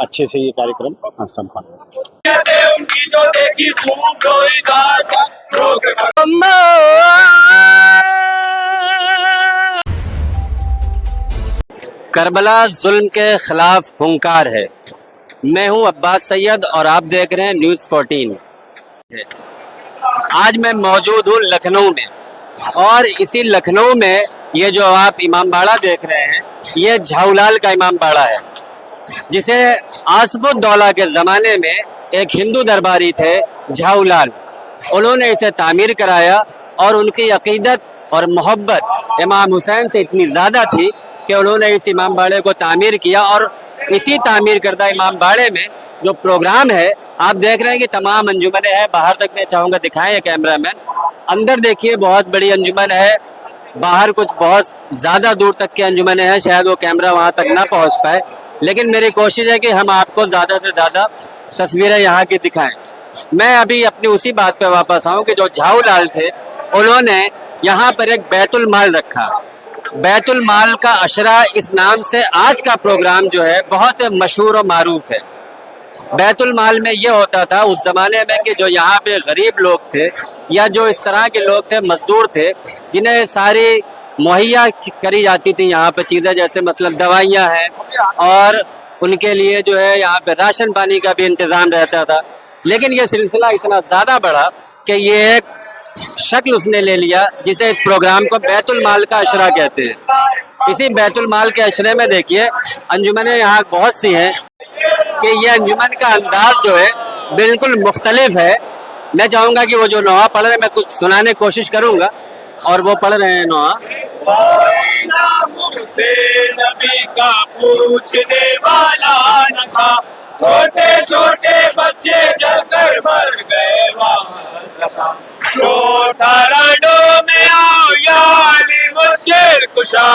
अच्छे से ये कार्यक्रम संपन्न हो। करबला जुल्म के खिलाफ हुंकार है। मैं हूं अब्बास सैयद और आप देख रहे हैं न्यूज़ 14। आज मैं मौजूद हूं लखनऊ में, और इसी लखनऊ में ये जो आप इमाम बाड़ा देख रहे हैं, ये झाऊलाल का इमाम बाड़ा है, जिसे आसफुद्दौला के ज़माने में एक हिंदू दरबारी थे झाऊलाल। उन्होंने इसे तामीर कराया और उनकी अकीदत और मोहब्बत इमाम हुसैन से इतनी ज़्यादा थी कि उन्होंने इस इमाम बाड़े को तामीर किया। और इसी तामीर करदा इमाम बाड़े में जो प्रोग्राम है, आप देख रहे हैं कि तमाम अंजुमनें हैं। बाहर तक मैं चाहूँगा दिखाएं कैमरामैन, अंदर देखिए बहुत बड़ी अंजुमन है, बाहर कुछ बहुत ज़्यादा दूर तक की अंजुमनें हैं, शायद वो कैमरा वहाँ तक ना पहुँच पाए, लेकिन मेरी कोशिश है कि हम आपको ज़्यादा से ज़्यादा तस्वीरें यहाँ की दिखाएं। मैं अभी अपनी उसी बात पे वापस आऊँ कि जो झाऊलाल थे, उन्होंने यहाँ पर एक बैतुल माल रखा। बैतुल माल का अशरा इस नाम से आज का प्रोग्राम जो है बहुत मशहूर और मारूफ है। बैतुल माल में ये होता था उस ज़माने में कि जो यहाँ पे गरीब लोग थे या जो इस तरह के लोग थे, मजदूर थे, जिन्हें सारी मुहैया करी जाती थी यहाँ पे चीज़ें, जैसे मतलब दवाइयाँ हैं, और उनके लिए जो है यहाँ पे राशन पानी का भी इंतज़ाम रहता था। लेकिन ये सिलसिला इतना ज़्यादा बढ़ा कि ये एक शक्ल उसने ले लिया जिसे इस प्रोग्राम को बैतुल माल का अशरा कहते हैं। इसी बैतुल माल के अशरे में देखिए अंजुमनें यहाँ बहुत सी हैं कि ये अंजुमन का अंदाज जो है बिल्कुल मुख्तलिफ है। मैं चाहूँगा कि वो जो नोहा पढ़ रहे हैं, मैं कुछ सुनाने की कोशिश करूँगा, और वो पढ़ रहे हैं नोहा। से नबी का पूछने वाला न था, छोटे छोटे बच्चे जलकर मर गए वहाँ। शोठाराडो में आओ याली मुश्किल कुशा।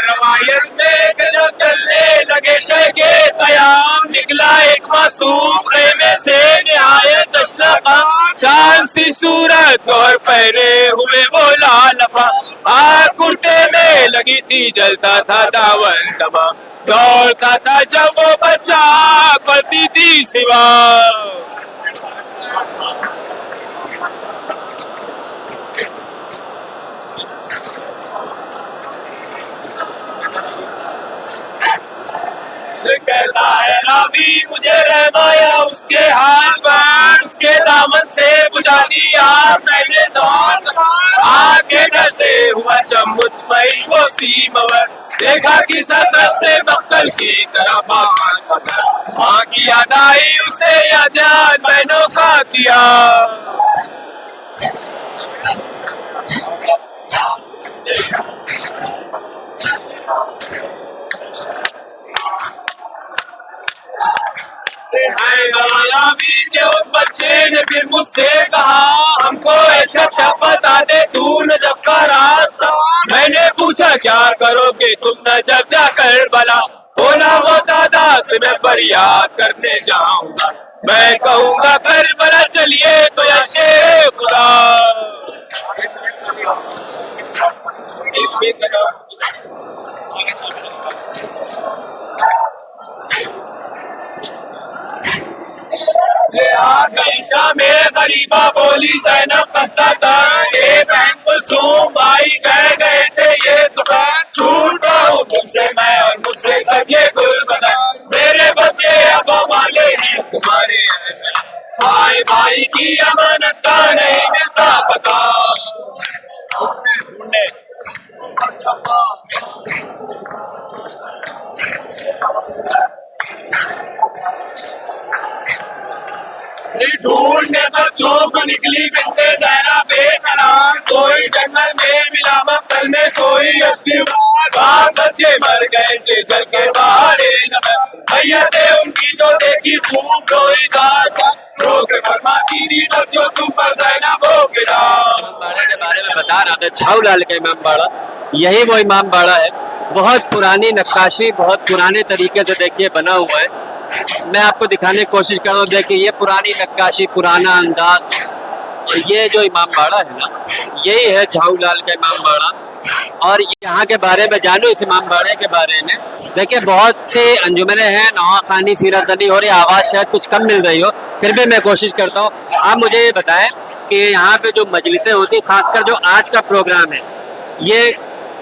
रवायत में जो चलने लगे शेखे कयाम, निकला एक मासूम खेमे से निहायत जश्न का, चांद सी सूरत और पहने हुए वो लालफा, आग कुर्ते में लगी थी जलता था दावन दबा, दौड़ता था जब वो बच्चा पड़ती थी सिवा। कहता है रावी मुझे रहमाया उसके हाथ पर, उसके दामन से बुझा दिया मैंने दौर, आके डसे हुआ चमुतमई वो सीमवर, देखा कि ससर से बक्कल की तरफ माँ की याद आई उसे, याद बहनों का किया। के उस बच्चे ने फिर मुझसे कहा, हमको ऐसा शब्द बता दे तू नजफ का रास्ता। मैंने पूछा क्या करोगे तुम नजफ जाकर भला, बोला वो दादा से मैं फरियाद करने जाऊंगा, मैं कहूँगा करबला चलिए तो या शेर खुदा। में गरीबा बोली ज़ैनब खस्ता था, ए बहन कुलसूम भाई कह गए थे ये सुबह, छूट रहा हूँ तुमसे मैं और मुझसे सब ये गुल बदा, मेरे बच्चे अब वाले हैं तुम्हारे, भाई भाई की अमानत का नहीं मिलता पता। ढूंढने बच्चों को निकली बिनते ज़हरा बेकरार, कोई जंगल में मिला मक्तल में कोई असली बात, बच्चे मर गए थे जल के बाहर भैया थे उनकी जो देखी खूब रोई जात, रोक फरमाती थी बच्चों तुम पर ज़ैनब हो फिदा। इमाम बाड़े के बारे में बता रहा था, झाऊलाल का इमाम बाड़ा, यही वो इमाम बाड़ा है बहुत पुरानी नक्काशी, बहुत पुराने तरीके से देखिए बना हुआ है। मैं आपको दिखाने की कोशिश कर रहा हूँ। देखिए ये पुरानी नक्काशी, पुराना अंदाज। और ये जो इमाम बाड़ा है ना, यही है झाऊलाल का इमाम बाड़ा। और यहाँ के बारे में जानूँ, इस इमाम बाड़े के बारे में। देखिए बहुत से अंजुमने हैं, नवाखानी, सीरतनी हो रही, आवाज़ शायद कुछ कम मिल रही हो, फिर भी मैं कोशिश करता हूँ। आप मुझे ये बताएं कि यहाँ पे जो मजलिसें होती, खासकर जो आज का प्रोग्राम है, ये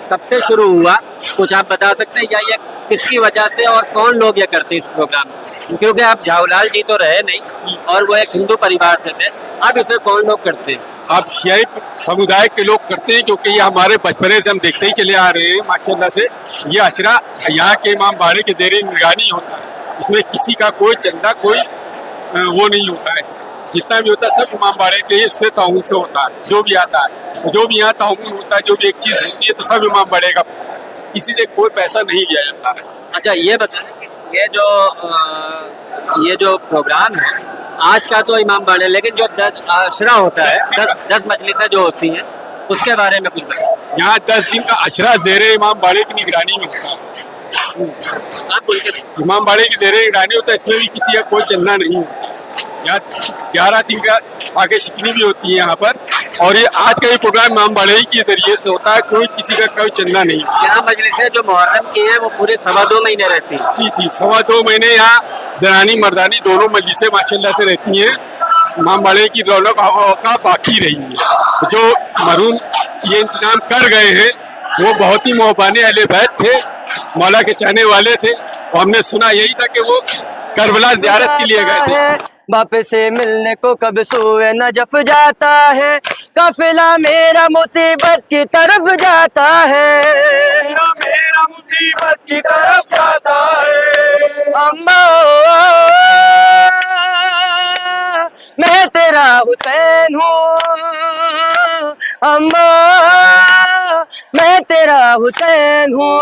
कब से शुरू हुआ, कुछ आप बता सकते हैं? या ये किसकी वजह से और कौन लोग ये करते हैं इस प्रोग्राम में? क्योंकि आप झाऊलाल जी तो रहे नहीं और वो एक हिंदू परिवार से थे, अब इसे कौन लोग करते हैं? आप शियाई समुदाय के लोग करते हैं, क्योंकि ये हमारे बचपने से हम देखते ही चले आ रहे हैं माशाल्लाह से। ये अशरा यहाँ के इमाम बाड़े के ज़ेरे निगरानी होता है। इसमें किसी का कोई चंदा, कोई वो नहीं होता है। जितना भी होता है सब इमाम बाड़े के इससे ताउन से होता है। जो भी आता है, जो भी यहाँ ताउन होता है, जो भी एक चीज़ होती है, तो सब इमाम बाड़े का, किसी से कोई पैसा नहीं लिया जाता है। अच्छा ये बताएं, ये जो प्रोग्राम है आज का तो इमाम बाड़े, लेकिन जो 10 अशरा होता है, 10 मजलिसें जो होती हैं, उसके बारे में कुछ बताएं। यहाँ 10 दिन का अशरा ज़ेरे इमाम बाड़े की निगरानी में होता है। आप बोल के इमाम बाड़े की ज़ेरे निगरानी होता है। इसमें भी किसी का कोई चंदा नहीं होता। यहाँ 11 दिन का आगे शिकनी भी होती है यहाँ पर। और ये आज का ये प्रोग्राम इमाम बाड़े ही के जरिए से होता है। कोई किसी का कोई चंदा नहीं। यहाँ मजलिसें जो मुहर्रम की है वो पूरे 2.25 महीने रहती है। जी जी, 2.25 महीने यहाँ जनानी मर्दानी दोनों मजलिसें माशाल्लाह से रहती हैं। इमाम बाड़े की रौनक का बाकी रही है। जो मरून ये इंतजाम कर गए हैं वो बहुत ही मोहबाने अहले बैत थे, मौला के चाहने वाले थे। और हमने सुना यही था कि वो करबला ज़ियारत के लिए गए थे। बाप से मिलने को कब सोए नजफ जाता है, काफिला मेरा मुसीबत की तरफ जाता है, मेरा मुसीबत की तरफ जाता है। अम्मा मैं तेरा हुसैन हूँ, अम्मा मैं तेरा हुसैन हूँ।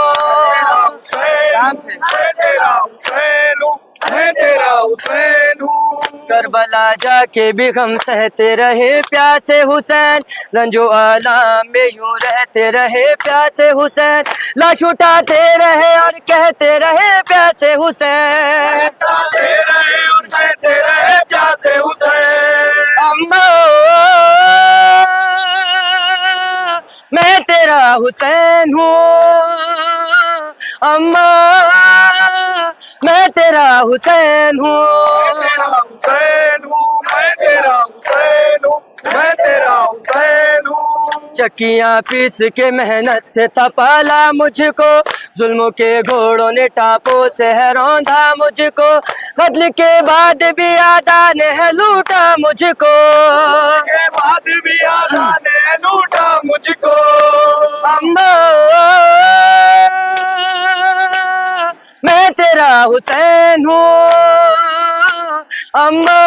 मैं तेरा हुसैन हूँ, मैं तेरा हुसैन हूँ। करबला जाके भी हम सहते रहे प्यासे हुसैन, रंजो आलम में यूं रहते रहे प्यासे हुसैन, लाश उठाते रहे और कहते रहे प्यासे हुसैन, कहते रहे और कहते रहे प्यासे हुसैन। अम्मा मैं तेरा हुसैन हूँ, अम्मा मैं तेरा हुसैन हूँ। हुसैन हूँ, मैं तेरा हुसैन हूँ, मैं तेरा हुसैन हूँ। चक्कियाँ पीस के मेहनत से तपाला मुझको, जुल्म के घोड़ों ने टापों से है रौंदा मुझको, कत्ल के बाद भी आदा ने है लूटा मुझको, के बाद भी आदा ने लूटा मुझको। अम्मा मैं तेरा हुसैन हूँ, अम्मा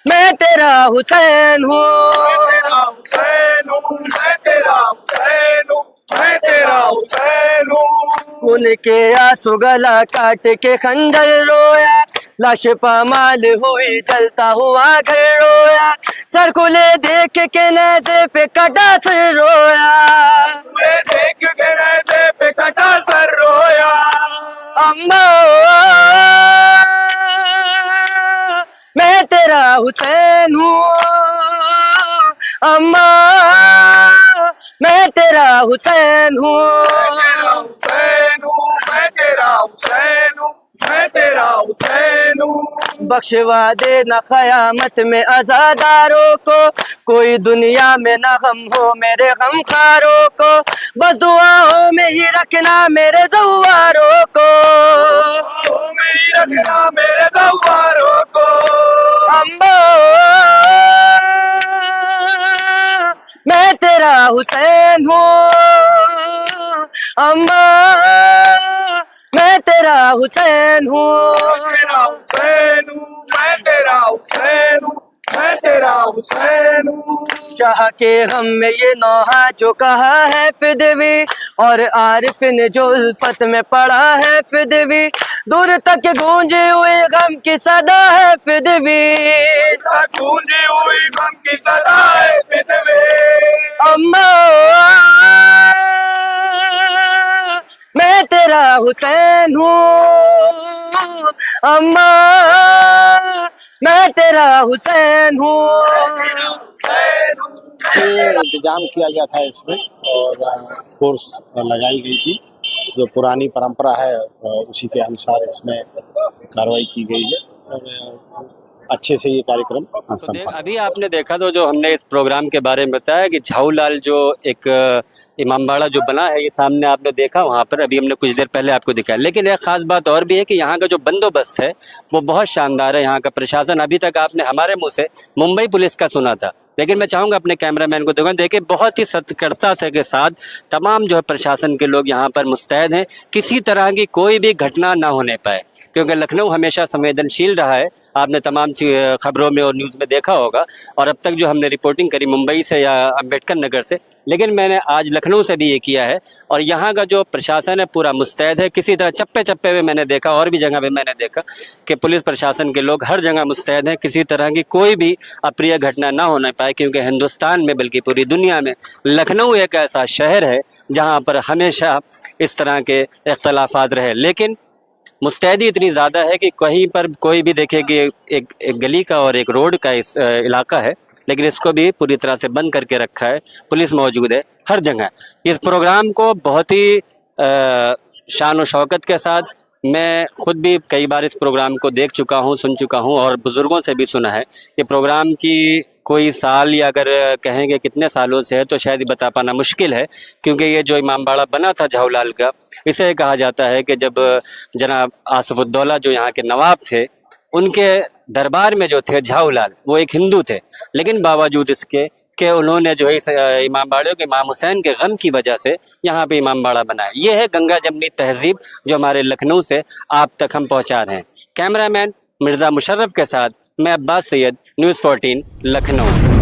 मैं तेरा हुसैन हूँ। मैं तेरा हुसैन हूँ, मैं तेरा हुसैन हूँ, मैं तेरा हुसैन हूँ। उनके आंसू गला काट के खंजर रोया, लाश पामाल हुई जलता हुआ घर रोया, सर खुले देख के नेज़े पे कटा सर रोया, मैं देख के नेज़े पे कटा सर रोया। अम्मा मैं तेरा हुसैन हूँ, अम्मा मैं तेरा हुसैन हूँ। मैं तेरा हुसैन हूँ, मैं तेरा हुसैन हूँ, मैं तेरा हुसैन हूँ। बख्शवा दे न क़यामत में अज़ादारों को, कोई दुनिया में न गम हो मेरे गमखारों को, बस दुआओं में ही रखना मेरे ज़व्वारों को, दुआओं में ही रखना मेरे ज़व्वारों को। अम्मा मैं तेरा हुसैन हूँ, अम्मा मैं तेरा हुसैन हूँ। मैं तेरा हुसैन हूँ, मैं तेरा हुसैन हूँ, मैं तेरा हुसैन हूँ। शाह के गम में ये नौहा जो कहा है फिदवी, और आरिफ ने जो उल्फत में पढ़ा है फिदवी, दूर तक गूंजे हुए गम की सदा है फिदवी, गूंजी हुई गम की सदा है फिदवी। अम्मा तेरा हुसैन हूँ अम्मा, मैं तेरा हुसैन हूँ। ये इंतजाम किया गया था इसमें और फोर्स लगाई गई थी। जो पुरानी परंपरा है उसी के अनुसार इसमें कार्रवाई की गई है और अच्छे से ये कार्यक्रम संपन्न। अभी आपने देखा तो जो हमने इस प्रोग्राम के बारे में बताया कि झाऊलाल जो एक इमामबाड़ा जो बना है, ये सामने आपने देखा वहाँ पर, अभी हमने कुछ देर पहले आपको दिखाया। लेकिन एक ख़ास बात और भी है कि यहाँ का जो बंदोबस्त है वो बहुत शानदार है। यहाँ का प्रशासन, अभी तक आपने हमारे मुँह से मुंबई पुलिस का सुना था, लेकिन मैं चाहूँगा अपने कैमरामैन को देखो, देखिए बहुत ही सतर्कता से के साथ तमाम जो है प्रशासन के लोग यहाँ पर मुस्तैद हैं, किसी तरह की कोई भी घटना ना होने पाए, क्योंकि लखनऊ हमेशा संवेदनशील रहा है। आपने तमाम खबरों में और न्यूज़ में देखा होगा, और अब तक जो हमने रिपोर्टिंग करी मुंबई से या अम्बेडकर नगर से, लेकिन मैंने आज लखनऊ से भी ये किया है। और यहाँ का जो प्रशासन है पूरा मुस्तैद है। किसी तरह चप्पे चप्पे पे मैंने देखा, और भी जगह पे मैंने देखा कि पुलिस प्रशासन के लोग हर जगह मुस्तैद हैं, किसी तरह की कोई भी अप्रिय घटना ना होने पाए, क्योंकि हिंदुस्तान में बल्कि पूरी दुनिया में लखनऊ एक ऐसा शहर है जहाँ पर हमेशा इस तरह के इख्तलाफात रहे। लेकिन मुस्तैदी इतनी ज़्यादा है कि कहीं पर कोई भी देखे कि एक गली का और एक रोड का इस इलाका है, लेकिन इसको भी पूरी तरह से बंद करके रखा है। पुलिस मौजूद है हर जगह। इस प्रोग्राम को बहुत ही शान और शौकत के साथ, मैं खुद भी कई बार इस प्रोग्राम को देख चुका हूँ, सुन चुका हूँ, और बुज़ुर्गों से भी सुना है। ये प्रोग्राम की कोई साल या अगर कहेंगे कितने सालों से है तो शायद बता पाना मुश्किल है, क्योंकि ये जो इमामबाड़ा बना था झाऊलाल का, इसे कहा जाता है कि जब जनाब आसिफुद्दौला जो यहाँ के नवाब थे, उनके दरबार में जो थे झाऊलाल, वो एक हिंदू थे, लेकिन बावजूद इसके कि उन्होंने जो है इस इमामबाड़े के इमाम हुसैन के गम की वजह से यहाँ पे इमामबाड़ा बनाया। ये है गंगा जमनी तहजीब जो हमारे लखनऊ से आप तक हम पहुँचा रहे हैं। कैमरामैन मिर्ज़ा मुशर्रफ के साथ मैं अब्बास सैयद, न्यूज़ 14 लखनऊ।